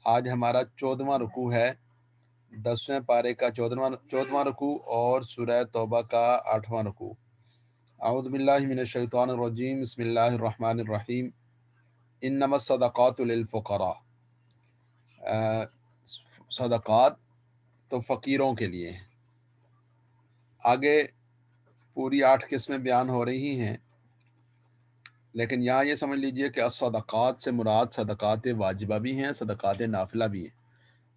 آج ہمارا 14واں رکوع ہے، 10ویں پارے کا 14واں رکوع اور سورہ توبہ کا 8واں رکوع۔ اعوذ باللہ من الشیطان الرجیم، بسم اللہ الرحمن الرحیم۔ انما الصدقات للفقراء، صدقات تو فقیروں کے لیے ہیں۔ آگے پوری 8 قسمیں بیان ہو رہی ہیں، لیکن یہاں یہ سمجھ لیجئے کہ الصدقات سے مراد صدقات واجبہ بھی ہیں، صدقات نافلہ بھی ہیں،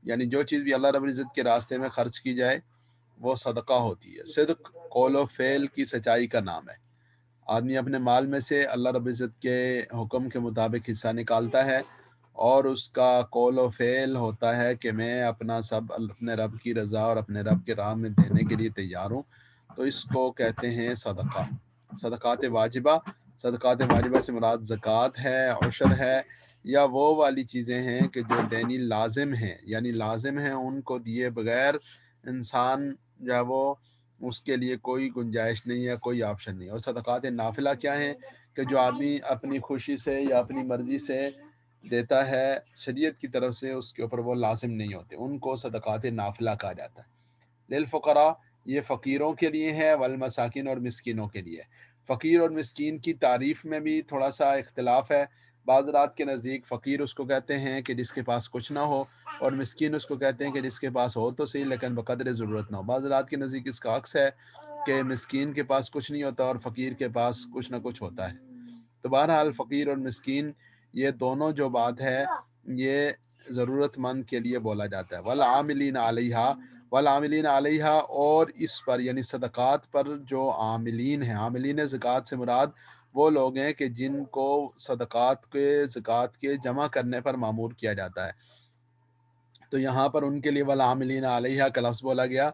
یعنی جو چیز بھی اللہ رب العزت کے راستے میں خرچ کی جائے وہ صدقہ ہوتی ہے۔ صدق قول و فعل کی سچائی کا نام ہے۔ آدمی اپنے مال میں سے اللہ رب العزت کے حکم کے مطابق حصہ نکالتا ہے اور اس کا قول و فعل ہوتا ہے کہ میں اپنا سب اپنے رب کی رضا اور اپنے رب کے راہ میں دینے کے لیے تیار ہوں، تو اس کو کہتے ہیں صدقہ۔ صدقات واجبہ، صدقات واجبہ سے مراد زکوٰۃ ہے، عشر ہے، یا وہ والی چیزیں ہیں کہ جو دینی لازم ہیں، یعنی لازم ہیں، ان کو دیے بغیر انسان جو وہ اس کے لیے کوئی گنجائش نہیں ہے، کوئی آپشن نہیں۔ اور صدقات نافلہ کیا ہیں کہ جو آدمی اپنی خوشی سے یا اپنی مرضی سے دیتا ہے، شریعت کی طرف سے اس کے اوپر وہ لازم نہیں ہوتے، ان کو صدقات نافلہ کہا جاتا ہے۔ للفقراء، یہ فقیروں کے لیے ہے، والمساکین اور مسکینوں کے لیے۔ فقیر اور مسکین کی تعریف میں بھی تھوڑا سا اختلاف ہے۔ بعض رات کے نزدیک فقیر اس کو کہتے ہیں کہ جس کے پاس کچھ نہ ہو، اور مسکین اس کو کہتے ہیں کہ جس کے پاس ہو تو صحیح لیکن بقدر ضرورت نہ ہو۔ بعض رات کے نزدیک اس کا عکس ہے کہ مسکین کے پاس کچھ نہیں ہوتا اور فقیر کے پاس کچھ نہ کچھ ہوتا ہے۔ تو بہرحال فقیر اور مسکین یہ دونوں جو بات ہے یہ ضرورت مند کے لیے بولا جاتا ہے۔ والعاملین علیہا، والعاملین علیہا، اور اس پر یعنی صدقات پر جو عاملین ہیں، عاملین زکوٰۃ سے مراد وہ لوگ ہیں کہ جن کو صدقات کے زکوٰۃ کے جمع کرنے پر مامور کیا جاتا ہے۔ تو یہاں پر ان کے لیے والعاملین علیہا کا لفظ بولا گیا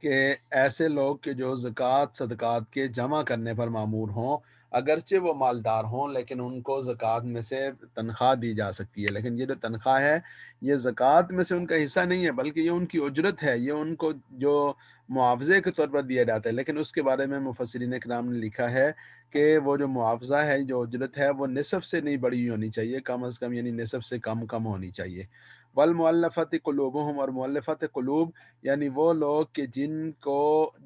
کہ ایسے لوگ کہ جو زکوٰۃ صدقات کے جمع کرنے پر مامور ہوں، اگرچہ وہ مالدار ہوں لیکن ان کو زکوٰۃ میں سے تنخواہ دی جا سکتی ہے، لیکن یہ جو تنخواہ ہے یہ زکوٰۃ میں سے ان کا حصہ نہیں ہے، بلکہ یہ ان کی اجرت ہے، یہ ان کو جو معاوضے کے طور پر دیا جاتا ہے۔ لیکن اس کے بارے میں مفسرین کرام نے لکھا ہے کہ وہ جو معاوضہ ہے، جو اجرت ہے، وہ نصف سے نہیں بڑی ہونی چاہیے، کم از کم یعنی نصف سے کم ہونی چاہیے۔ والمؤلفت قلوبہم، اور مؤلفت قلوب یعنی وہ لوگ کہ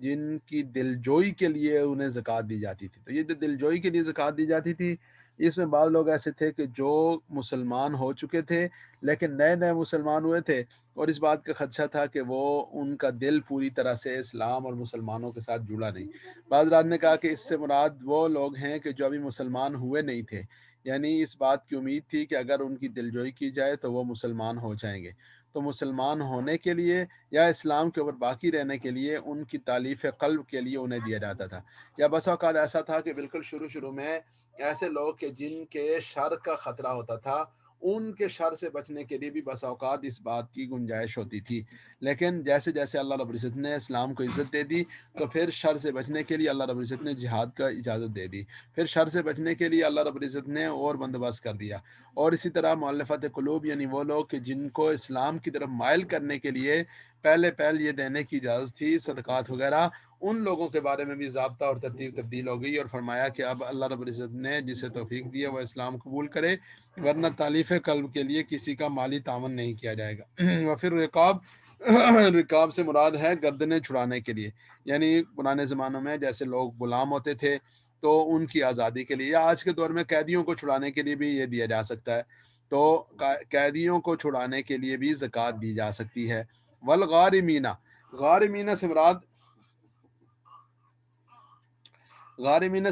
جن کی دلجوئی کے لیے انہیں زکوٰۃ دی جاتی تھی۔ تو یہ جو دلجوئی کے لیے زکوٰۃ دی جاتی تھی، اس میں بعض لوگ ایسے تھے کہ جو مسلمان ہو چکے تھے لیکن نئے نئے مسلمان ہوئے تھے، اور اس بات کا خدشہ تھا کہ وہ ان کا دل پوری طرح سے اسلام اور مسلمانوں کے ساتھ جڑا نہیں۔ بعض رات نے کہا کہ اس سے مراد وہ لوگ ہیں کہ جو ابھی مسلمان ہوئے نہیں تھے، یعنی اس بات کی امید تھی کہ اگر ان کی دلجوئی کی جائے تو وہ مسلمان ہو جائیں گے۔ تو مسلمان ہونے کے لیے یا اسلام کے اوپر باقی رہنے کے لیے ان کی تالیف قلب کے لیے انہیں دیا جاتا تھا۔ یا بس اوقات ایسا تھا کہ بالکل شروع میں ایسے لوگ کہ جن کے شر کا خطرہ ہوتا تھا، ان کے شر سے بچنے کے لیے بھی بس اوقات اس بات کی گنجائش ہوتی تھی۔ لیکن جیسے جیسے اللہ رب العزت نے اسلام کو عزت دے دی تو پھر شر سے بچنے کے لیے اللہ رب العزت نے جہاد کا اجازت دے دی، پھر شر سے بچنے کے لیے اللہ رب العزت نے اور بندوبست کر دیا۔ اور اسی طرح مؤلفت قلوب یعنی وہ لوگ کہ جن کو اسلام کی طرف مائل کرنے کے لیے پہلے یہ دینے کی اجازت تھی صدقات وغیرہ، ان لوگوں کے بارے میں بھی ضابطہ اور ترتیب تبدیل ہو گئی، اور فرمایا کہ اب اللہ رب العزت نے جسے توفیق دی ہے وہ اسلام قبول کرے، ورنہ تالیف قلب کے لیے کسی کا مالی تعاون نہیں کیا جائے گا۔ وفر رقاب، رقاب سے مراد ہے گردنیں چھڑانے کے لیے، یعنی پرانے زمانوں میں جیسے لوگ غلام ہوتے تھے تو ان کی آزادی کے لیے، یا آج کے دور میں قیدیوں کو چھڑانے کے لیے بھی یہ دیا جا سکتا ہے، تو قیدیوں کو چھڑانے کے لیے بھی زکوٰۃ دی جا سکتی ہے۔ والغارمین، غارمین سے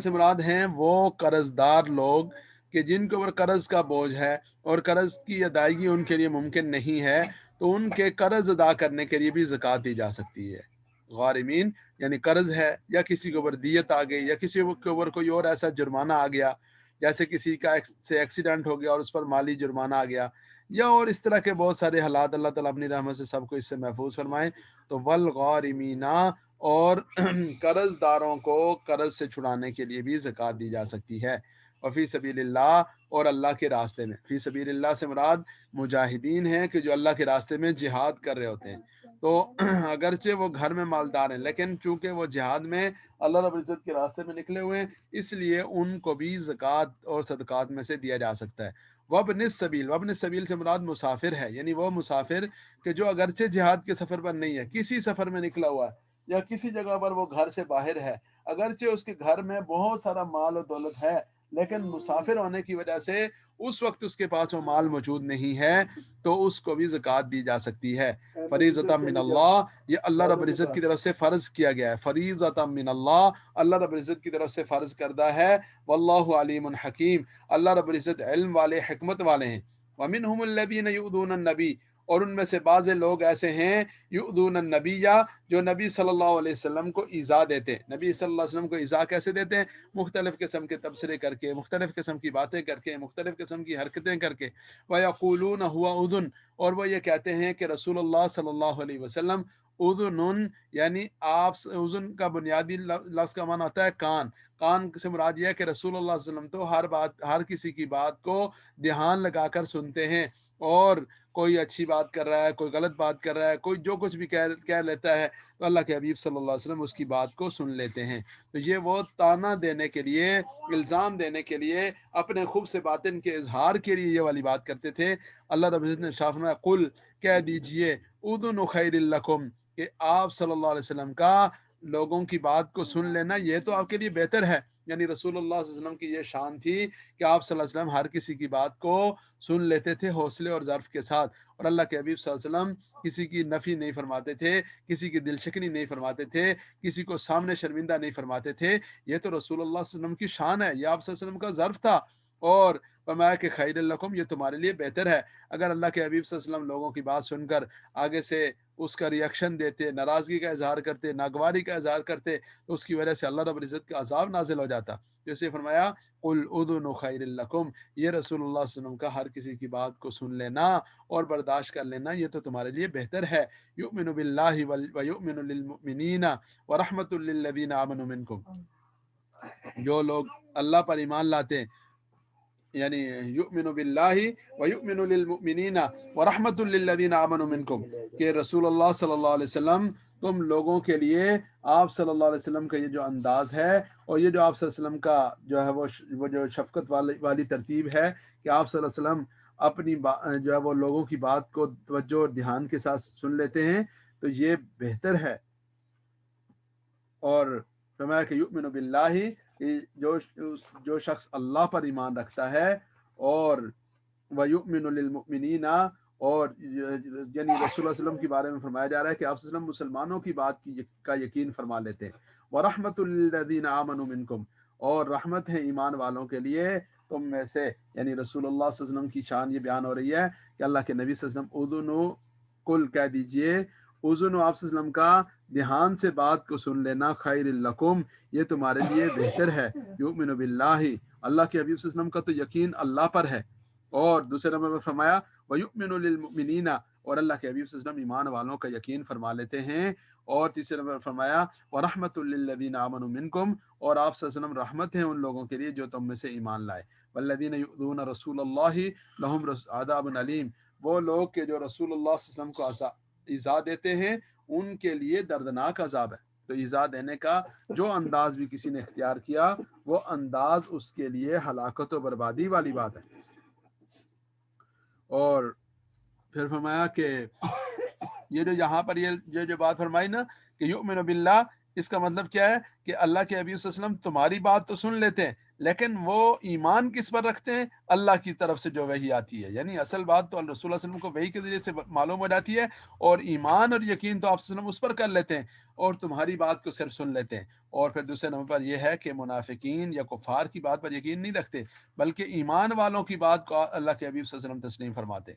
مراد ہیں وہ قرض دار لوگ کہ جن کے اوپر قرض کا بوجھ ہے اور قرض کی ادائیگی ان کے لیے ممکن نہیں ہے، تو ان کے قرض ادا کرنے کے لیے بھی زکوٰۃ دی جا سکتی ہے۔ غارمین یعنی قرض ہے، یا کسی کے اوپر دیت آ گئی، یا کسی کے اوپر کوئی اور ایسا جرمانہ آ گیا، جیسے کسی کا سے ایکسیڈنٹ ہو گیا اور اس پر مالی جرمانہ آ گیا، یا اور اس طرح کے بہت سارے حالات، اللہ تعالیٰ اپنی رحمت سے سب کو اس سے محفوظ فرمائے۔ تو والغارمین، اور قرض داروں کو قرض سے چھڑانے کے لیے بھی زکوٰۃ دی جا سکتی ہے۔ وفی سبیل اللہ، اور اللہ کے راستے میں، فی سبیل اللہ سے مراد مجاہدین ہیں کہ جو اللہ کے راستے میں جہاد کر رہے ہوتے ہیں۔ تو اگرچہ وہ گھر میں مالدار ہیں لیکن چونکہ وہ جہاد میں اللہ رب العزت کے راستے میں نکلے ہوئے ہیں، اس لیے ان کو بھی زکوٰۃ اور صدقات میں سے دیا جا سکتا ہے۔ وابن السبیل، وابن السبیل سے مراد مسافر ہے، یعنی وہ مسافر کہ جو اگرچہ جہاد کے سفر پر نہیں ہے، کسی سفر میں نکلا ہوا ہے یا کسی جگہ پر وہ گھر سے باہر ہے، اگرچہ اس کے گھر میں بہت سارا مال و دولت ہے، لیکن مسافر ہونے کی وجہ سے اس وقت اس کے پاس وہ مال موجود نہیں ہے، تو اس کو بھی زکوٰۃ دی جا سکتی ہے۔ فریضۃ من اللہ، یہ اللہ رب العزت کی طرف سے فرض کیا گیا ہے، فریضۃ من اللہ، اللہ رب العزت کی طرف سے فرض کردہ ہے۔ واللہ علیم حکیم، اللہ رب العزت علم والے، حکمت والے ہیں۔ ومنہم الذین یؤذون النبی، اور ان میں سے بعض لوگ ایسے ہیں یؤذون النبی، جو نبی صلی اللہ علیہ وسلم کو ایذا دیتے ہیں۔ نبی صلی اللہ علیہ وسلم کو ایذا کیسے دیتے ہیں؟ مختلف قسم کے تبصرے کر کے، مختلف قسم کی باتیں کر کے، مختلف قسم کی حرکتیں کر کے۔ وَيَقُولُونَ هُوَ أُذُنٌ، اور وہ یہ کہتے ہیں کہ رسول اللہ صلی اللہ علیہ وسلم اذن، یعنی آپ، اذن کا بنیادی لفظ کا معنی ہوتا ہے کان۔ کان سے مراد یہ ہے کہ رسول اللہ صلی اللہ علیہ وسلم تو ہر بات، ہر کسی کی بات کو دھیان لگا کر سنتے ہیں، اور کوئی اچھی بات کر رہا ہے، کوئی غلط بات کر رہا ہے، کوئی جو کچھ بھی کہہ لیتا ہے، تو اللہ کے حبیب صلی اللہ علیہ وسلم اس کی بات کو سن لیتے ہیں۔ تو یہ وہ تانا دینے کے لیے، الزام دینے کے لیے، اپنے خوب سے باطن کے اظہار کے لیے یہ والی بات کرتے تھے۔ اللہ رب العزت نے ارشاد فرمایا قل، کہہ دیجئے، اذن خیر لکم، کہ آپ صلی اللہ علیہ وسلم کا لوگوں کی بات کو سن لینا یہ تو آپ کے لیے بہتر ہے۔ یعنی رسول اللہ صلی اللہ علیہ وسلم کی یہ شان تھی کہ آپ صلی اللہ علیہ وسلم ہر کسی کی بات کو سن لیتے تھے حوصلے اور ظرف کے ساتھ، اور اللہ کے حبیب صلی اللہ علیہ وسلم کسی کی نفی نہیں فرماتے تھے، کسی کی دل شکنی نہیں فرماتے تھے، کسی کو سامنے شرمندہ نہیں فرماتے تھے۔ یہ تو رسول اللہ صلی اللہ علیہ وسلم کی شان ہے، یہ آپ صلی اللہ علیہ وسلم کا ظرف تھا، اور فرمایا کہ خیر لکم، یہ تمہارے لیے بہتر ہے۔ اگر اللہ کے حبیب صلی اللہ علیہ وسلم لوگوں کی بات سن کر آگے سے اس کا ریئیکشن دیتے، ناراضگی کا اظہار کرتے، ناگواری کا اظہار کرتے، تو اس کی وجہ سے اللہ رب العزت کا عذاب نازل ہو جاتا۔ جیسے فرمایا قل اذن خیر لکم، یہ رسول اللہ صلی اللہ علیہ وسلم کا ہر کسی کی بات کو سن لینا اور برداشت کر لینا یہ تو تمہارے لیے بہتر ہے۔ یؤمن باللہ ویؤمن للمؤمنین ورحمۃ للذین آمنوا منکم، جو لوگ اللہ پر ایمان لاتے ہیں، یعنی یؤمن باللہ ویؤمن للمؤمنین ورحمۃ للذین آمنوا منکم، کہ رسول اللہ صلی اللہ علیہ وسلم تم لوگوں کے لیے، آپ صلی اللہ علیہ وسلم کا یہ جو انداز ہے، اور یہ جو آپ صلی اللہ علیہ وسلم کا جو ہے وہ جو شفقت والی ترتیب ہے کہ آپ صلی اللہ علیہ وسلم اپنی جو ہے وہ لوگوں کی بات کو توجہ اور دھیان کے ساتھ سن لیتے ہیں، تو یہ بہتر ہے۔ اور فرمایا کہ یؤمن باللہ، جو شخص اللہ پر ایمان رکھتا ہے، اور ویؤمن للمؤمنین، اور یعنی رسول اللہ صلی اللہ علیہ وسلم کے بارے میں فرمایا جا رہا ہے کہ آپ صلی اللہ علیہ وسلم مسلمانوں کی بات کا یقین فرما لیتے ہیں۔ ورحمۃ للذین آمنوا منکم، اور رحمت ہے ایمان والوں کے لیے تم میں سے، یعنی رسول اللہ صلی اللہ علیہ وسلم کی شان یہ بیان ہو رہی ہے کہ اللہ کے نبی صلی اللہ علیہ وسلم اذن، کل کہہ دیجئے، اذن آپ صلی اللہ علیہ وسلم کا دھیان سے بات کو سن لینا، خیر لکم، یہ تمہارے لیے بہتر ہے۔ یؤمن باللہ، اللہ کے حبیب صلی اللہ علیہ وسلم کا تو یقین اللہ پر ہے، اور دوسرے نمبر میں فرمایا وَيُؤْمِنُ لِلْمُؤْمِنِينَ، اور اللہ کے حبیب صلی اللہ علیہ وسلم ایمان والوں کا یقین فرما لیتے ہیں، اور تیسرے نمبر میں فرمایا وَرَحْمَةٌ لِّلَّذِينَ آمَنُوا مِنْكُمْ، اور آپ صلی اللہ علیہ وسلم رحمت ہے ان لوگوں کے لیے جو تم میں سے ایمان لائے۔ وَالَّذِينَ يُؤْذُونَ رَسُولَ اللَّهِ لَهُمْ عَذَابٌ أَلِيمٌ، وہ لوگ کہ جو رسول اللہ صلی اللہ علیہ وسلم کو ایذا دیتے ہیں ان کے لیے دردناک عذاب ہے۔ تو ایذا دینے کا جو انداز بھی کسی نے اختیار کیا، وہ انداز اس کے لیے ہلاکت و بربادی والی بات ہے۔ اور پھر فرمایا کہ یہ جو یہاں پر یہ جو بات فرمائی نا کہ یؤمن باللہ، اس کا مطلب کیا ہے کہ اللہ کے حبیب صلی اللہ علیہ وسلم تمہاری بات تو سن لیتے ہیں، لیکن وہ ایمان کس پر رکھتے ہیں؟ اللہ کی طرف سے جو وحی آتی ہے، یعنی اصل بات تو رسول اللہ صلی اللہ علیہ وسلم کو وحی کے ذریعے سے معلوم ہو جاتی ہے، اور ایمان اور یقین تو آپ صلی اللہ علیہ وسلم اس پر کر لیتے ہیں، اور تمہاری بات کو صرف سن لیتے ہیں۔ اور پھر دوسرے نمبر پر یہ ہے کہ منافقین یا کفار کی بات پر یقین نہیں رکھتے، بلکہ ایمان والوں کی بات کو اللہ کے حبیب صلی اللہ علیہ وسلم تسلیم فرماتے۔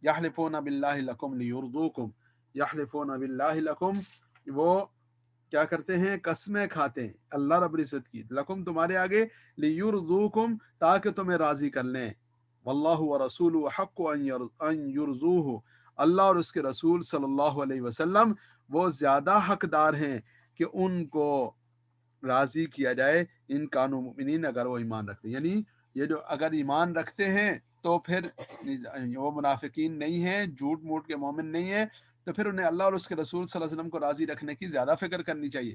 یحلفون باللہ لکم لیرضوکم، یحلفون باللہ لکم، وہ کیا کرتے ہیں؟ قسمیں کھاتے ہیں اللہ رب العزت کی، لکم تمہارے آگے، لیرضوکم تاکہ تمہیں راضی کر لیں، واللہ ورسولہ حق ان یرضوہ، اللہ اور اس کے رسول صلی اللہ علیہ وسلم وہ زیادہ حقدار ہیں کہ ان کو راضی کیا جائے، ان کانوا مؤمنین، اگر وہ ایمان رکھتے ہیں۔ یعنی یہ جو اگر ایمان رکھتے ہیں تو پھر وہ منافقین نہیں ہیں، جھوٹ موٹ کے مومن نہیں ہیں، تو پھر انہیں اللہ اور اس کے رسول صلی اللہ علیہ وسلم کو راضی رکھنے کی زیادہ فکر کرنی چاہیے۔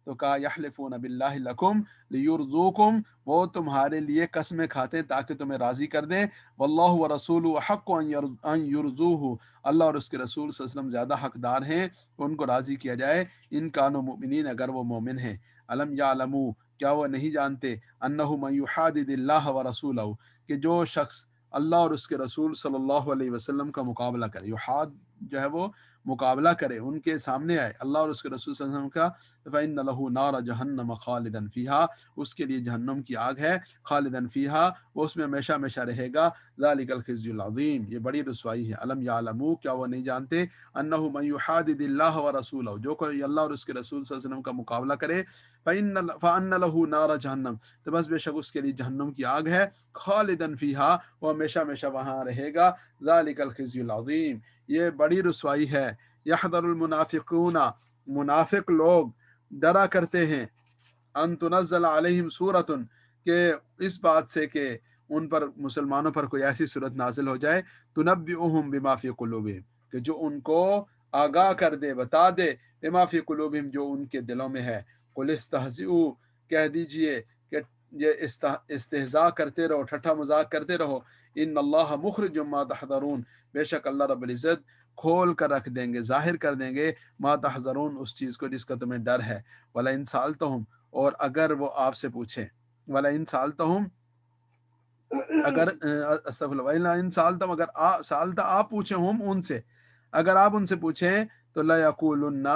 تو کہا یحلفون باللہ لکم لیرضوکم، وہ تمہارے لیے قسمیں کھاتے ہیں تاکہ تمہیں راضی کر دیں، واللہ ورسولہ حق ان یرضوہ، اللہ اور اس کے رسول صلی اللہ علیہ وسلم زیادہ حقدار ہیں ان کو راضی کیا جائے، ان کانوا مؤمنین، اگر وہ مومن ہیں، علم یعلموا، کیا وہ نہیں جانتے، انہ من یحادد اللہ ورسولہ، کہ جو شخص اللہ اور اس کے رسول صلی اللہ علیہ وسلم کا مقابلہ کرے، یحاد جو ہے وہ مقابلہ کرے، ان کے سامنے آئے اللہ اور اس کے رسول صلی اللہ علیہ وسلم کا، فإن له نار جہنم خالدا فیہا، اس کے لیے جہنم کی آگ ہے، خالدا فیہا، وہ اس میں ہمیشہ ہمیشہ رہے گا، ذالک الخزي العظیم، یہ بڑی رسوائی ہے، علم یعلموا، کیا وہ نہیں جانتے، انہ من یحادد اللہ ورسولہ، جو کوئی اللہ اور اس کے رسول صلی اللہ علیہ وسلم کا مقابلہ کرے، فإن له نار جہنم، تو بس بے شک اس کے لیے جہنم کی آگ ہے، خالدا فیہا، وہ ہمیشہ ہمیشہ وہاں رہے گا، ذالک الخزي العظیم، یہ بڑی رسوائی ہے، یحذر المنافقون، منافق لوگ ڈرا کرتے ہیں، ان تنزل علیہم سورۃ، کہ اس بات سے کہ ان پر مسلمانوں پر کوئی ایسی صورت نازل ہو جائے، تنبئہم بما فی قلوبہم، کہ جو ان کو آگاہ کر دے، بتا دے، بما فی قلوبہم، جو ان کے دلوں میں ہے، قل استہزئوا، کہہ دیجئے کہ یہ استہزاء کرتے رہو، ٹھٹھا مذاق کرتے رہو، ان اللہ مخرج ما تحذرون، بے شک اللہ رب العزت کھول کر رکھ دیں گے، ظاہر کر دیں گے، ما تحذرون، اس چیز کو جس کا تمہیں ڈر ہے، وَلَئِن سَأَلْتَهُمْ، اور اگر وہ آپ سے پوچھیں، وَلَئِن سَأَلْتَهُمْ، اگر استغفر اللہ، وَإِن سَأَلْتَهُمْ، اگر سالتا آپ پوچھیں ہم ان سے، اگر آپ ان سے پوچھیں تو لَيَقُولُنَّ،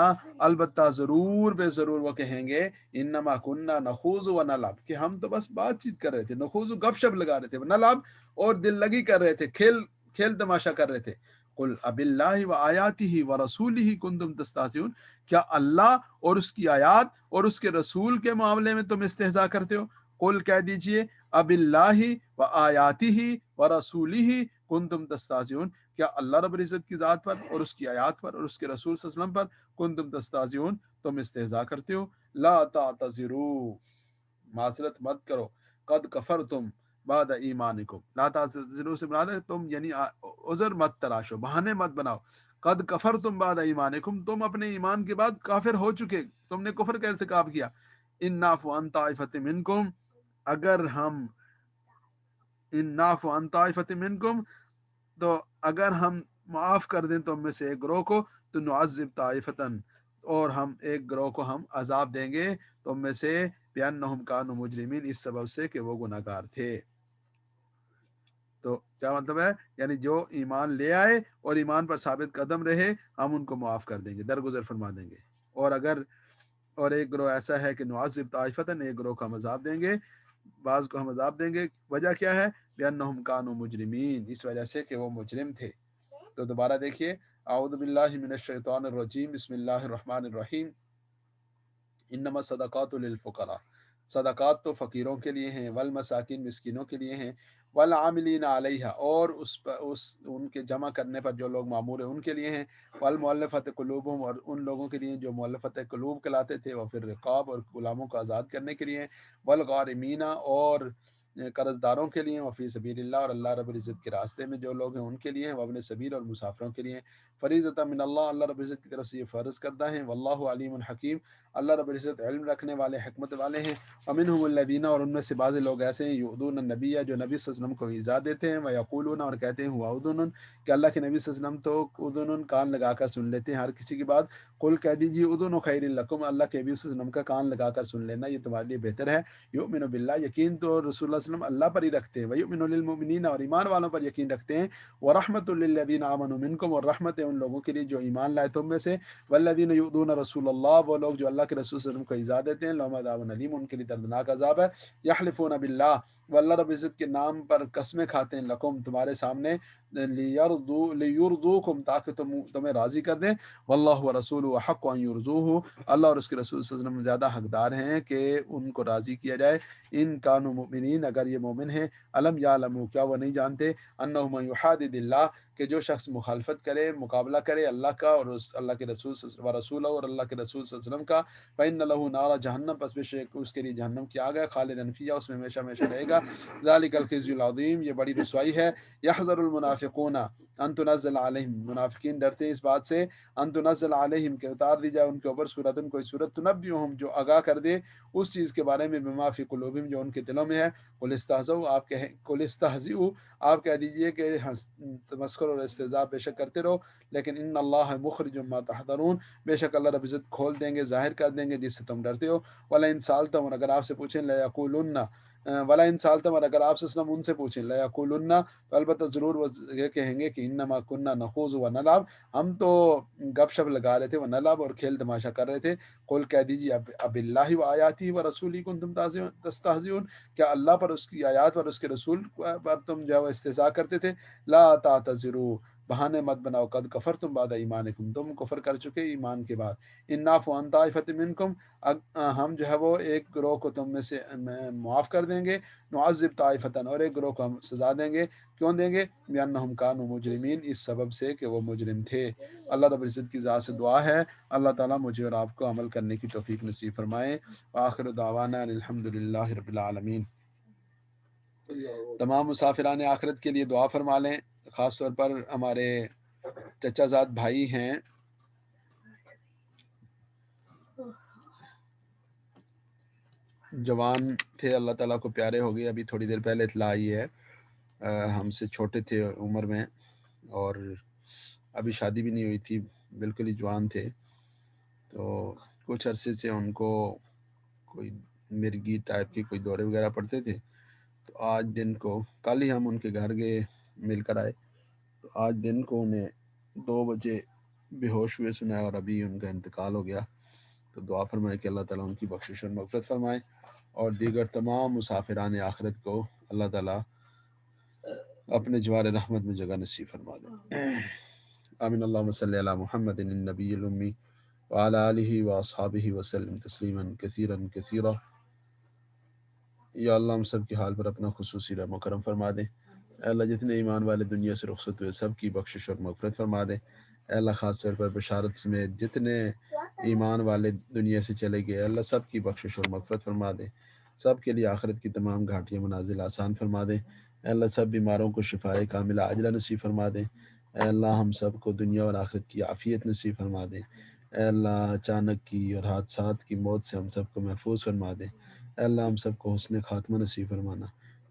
البتہ ضرور بے ضرور وہ کہیں گے، انما کننا نخوض و نلعب، کہ ہم تو بس بات چیت کر رہے تھے، نخوض گپ شپ لگا رہے تھے، نلعب اور دل لگی کر رہے تھے، کھیل تماشا کر رہے تھے، قل اب اللہ و آیاتہ و رسولہ کنتم تستہزئون، کیا اللہ اور اس کی آیات اور اس کے رسول کے معاملے میں تم استہزاء کرتے ہو، قل کہہ دیجئے، اب اللہ و آیاتہ و رسولہ کنتم تستہزئون، کیا اللہ رب العزت کی ذات پر اور اس کی آیات پر اور اس کے رسول صلی اللہ علیہ وسلم پر کنتم تستہزئون، تم استہزاء کرتے ہو، لا تعتذروا، معذرت مت کرو، قد کفرتم بعد ایمانکم، لا تعتذروا سے مراد ہے تم یعنی عذر مت تراشو، بہانے مت بناؤ، قد کفرتم بعد ایمانکم، تم اپنے ایمان کے بعد کافر ہو چکے، تم نے کفر کا ارتکاب کیا، ان نعفو عن طائفۃ منکم، اگر ہم ان نعفو عن طائفۃ منکم، تو اگر ہم معاف کر دیں تم میں سے ایک گروہ کو، تو نعذب طائفتن، اور ہم ایک گروہ کو ہم عذاب دیں گے تم میں سے، بأنہم کانوا مجرمین، اس سبب سے کہ وہ گناہگار تھے، تو کیا مطلب ہے، یعنی جو ایمان لے آئے اور ایمان پر ثابت قدم رہے، ہم ان کو معاف کر دیں گے، درگزر فرما دیں گے، اور ایک گروہ ایسا ہے کہ نعذب طائفتن، ایک گروہ کو ہم عذاب دیں گے، بعض کو ہم عذاب دیں گے، وجہ کیا ہے، بأنہم کانوا مجرمین، اس وجہ سے کہ وہ مجرم تھے، تو دوبارہ دیکھیے، اعوذ باللہ من الشیطان الرجیم، بسم اللہ الرحمن الرحیم، انما الصدقات للفقراء، صدقات تو فقیروں کے لیے ہیں، والمساکین، مسکینوں کے لیے ہیں، والعاملین علیہا، اور ان کے جمع کرنے پر جو لوگ مامور ہیں ان کے لیے ہیں، والمؤلفۃ قلوبہم، اور ان لوگوں کے لیے جو مؤلفۃ قلوب کہلاتے تھے، وفی الرقاب، اور غلاموں کو آزاد کرنے کے لیے، والغارمین، اور قرض داروں کے لیے، وفی سبیل اللہ، اور اللہ رب العزت کے راستے میں جو لوگ ہیں ان کے لیے، وابن سبیل، اور مسافروں کے لیے، فریضۃ من اللہ، اللہ رب العزت کی طرف سے یہ فرض کردہ ہیں، واللہ علیم حکیم، اللہ رب العزت علم رکھنے والے، حکمت والے ہیں، ومنہم الذین، اور ان میں سے بعض لوگ ایسے ہیں، یؤذون النبی، جو نبی صلی اللہ علیہ وسلم کو ایذا دیتے ہیں، ویقولون، اور کہتے ہیں، ہوا اذن، کہ اللہ کے نبی صلی اللہ علیہ وسلم تو اذن، کان لگا کر سن لیتے ہیں ہر کسی کی بات، قل کہہ دیجیے، اذن خیر لکم، اللہ کے نبی صلی اللہ علیہ وسلم کا کان لگا کر سن لینا یہ تمہارے لیے بہتر ہے، یؤمن باللہ، یقین تو رسول اللہ صلی اللہ علیہ وسلم اللہ پر ہی رکھتے ہیں، ویؤمن للمؤمنین، اور ایمان والوں پر یقین رکھتے ہیں، ورحمۃ للذین آمنوا منکم، اور رحمت ہے ان لوگوں کے لیے جو ایمان لائے تم میں سے، والذین یؤذون رسول اللہ، وہ لوگ جو اللہ کے رسول صلی اللہ علیہ وسلم کو ایذا دیتے ہیں، لہم عذاب علیم، ان کے لیے دردناک عذاب ہے، یحلفون باللہ، وہ اللہ رب العزت کے نام پر قسمیں کھاتے ہیں، لکم، تمہارے سامنے، لیرضوکم، تاکہ تمہیں راضی کر دیں، واللہ ورسولہ احق ان یرضوہ، اللہ اور اس کے رسول صلی اللہ علیہ وسلم زیادہ حقدار ہیں کہ ان کو راضی کیا جائے، ان کانوا مؤمنین، اگر یہ مومن ہیں، علم یعلموا، کیا وہ نہیں جانتے، انہ من یحادد اللہ، کہ جو شخص مخالفت کرے، مقابلہ کرے اللہ کا اور اللہ کے رسول و رسول اور اللہ کے رسول صلی اللہ علیہ وسلم کا، فإن له نار جہنم، پس بے شک اس کے لیے جہنم کی آگ ہے، خالداً فیہا، اس میں ہمیشہ ہمیشہ رہے گا، ذالک الخزي العظیم، یہ بڑی رسوائی ہے، یحذر المنافقون ان تنزل علیہم، منافقین ڈرتے ہیں اس بات سے، ان تنزل علیہم کہ اتار دی جائے ان کے اوپر سورتن کوئی سورت، تنبئہم جو آگاہ کر دے اس چیز کے بارے میں، بما فی قلوبہم جو ان کے دلوں میں ہے، قل استہزئوا، قل استہزئوا، آپ کہہ دیجئے کہ تمسخر اور استہزاء بے شک کرتے رہو، لیکن ان اللہ مخرج ما تحذرون، بے شک اللہ رب عزت کھول دیں گے، ظاہر کر دیں گے جس سے تم ڈرتے ہو، وَلَئِن سَأَلْتَهُمْ، اور اگر آپ سے پوچھیں، لَيَقُولُنَّ، وَلَئِن سَأَلْتَهُمْ، اور اگر آپ سے وسلم ان سے پوچھیں، لَيَقُولُنَّ، تو البتہ ضرور وہ یہ کہیں گے کہ انما كنا نخوض ونلعب، ہم تو گپ شپ لگا رہے تھے، ونلعب، اور کھیل تماشا کر رہے تھے، قل کہہ دیجیے اب اللہ و آیاتہ و رسولہ کنتم تستہزئون، کیا اللہ پر، اس کی آیات پر، اس کے رسول پر تم جو ہے وہ استہزاء کرتے تھے، لا تعتذروا، بہانے مت بناؤ، قد کفرتم بعد ایمانکم، تم کفر کر چکے ایمان کے بعد، ان نعفو عن طائفۃ منکم، ہم جو ہے وہ ایک گروہ کو تم میں سے معاف کر دیں گے، نعذب طائفتن، اور ایک گروہ کو ہم سزا دیں گے، کیوں دیں گے، بأنہم کانوا مجرمین، اس سبب سے کہ وہ مجرم تھے۔ اللہ رب العزت کی ذات سے دعا ہے اللہ تعالیٰ مجھے اور آپ کو عمل کرنے کی توفیق نصیب فرمائے، وآخر دعوانا الحمد للہ رب العالمین۔ تمام مسافران آخرت کے لیے دعا فرما لیں، خاص طور پر ہمارے چچا زاد بھائی ہیں، جوان تھے، اللہ تعالیٰ کو پیارے ہو گئے، ابھی تھوڑی دیر پہلے اطلاع آئی ہے، ہم سے چھوٹے تھے عمر میں، اور ابھی شادی بھی نہیں ہوئی تھی، بالکل ہی جوان تھے، تو کچھ عرصے سے ان کو کوئی مرگی ٹائپ کی کوئی دورے وغیرہ پڑتے تھے، تو آج دن کو، کل ہی ہم ان کے گھر گئے، مل کر آئے، تو آج دن کو انہیں 2 بجے بے ہوش ہوئے سنا، اور ابھی ان کا انتقال ہو گیا، تو دعا فرمائے کہ اللہ تعالیٰ ان کی بخشش اور مغفرت فرمائے، اور دیگر تمام مسافران آخرت کو اللہ تعالیٰ اپنے جوار رحمت میں جگہ نصیب فرما دے، آمین، اللہم صلی علی محمد النبی الامی وعلی آلہ واصحابہ وسلم تسلیما کثیرا کثیرا۔ یا اللہ ہم سب کے حال پر اپنا خصوصی رحم و کرم فرما دے، اے اللہ جتنے ایمان والے دنیا سے رخصت ہوئے سب کی بخشش اور مغفرت فرما دے، اے اللہ خاص طور پر بشارت سمیت جتنے ایمان والے دنیا سے چلے گئے، اے اللہ سب کی بخشش اور مغفرت فرما دے، سب کے لیے آخرت کی تمام گھاٹیاں منازل آسان فرما دے، اے اللہ سب بیماروں کو شفائے کاملہ عاجلہ نصیب فرما دے، اے اللہ ہم سب کو دنیا اور آخرت کی عافیت نصیب فرما دے، اے اللہ اچانک کی اور حادثات کی موت سے ہم سب کو محفوظ فرما دے، اے اللہ ہم سب کو حسن خاتمہ نصیب فرمانا،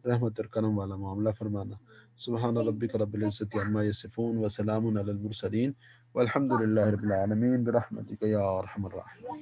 رحمت اور کرم والا معاملہ فرمانا، سبحان ربک رب العزت عما یصفون وسلام علی المرسلین والحمد للہ رب العالمین برحمتک یا ارحم الراحمین۔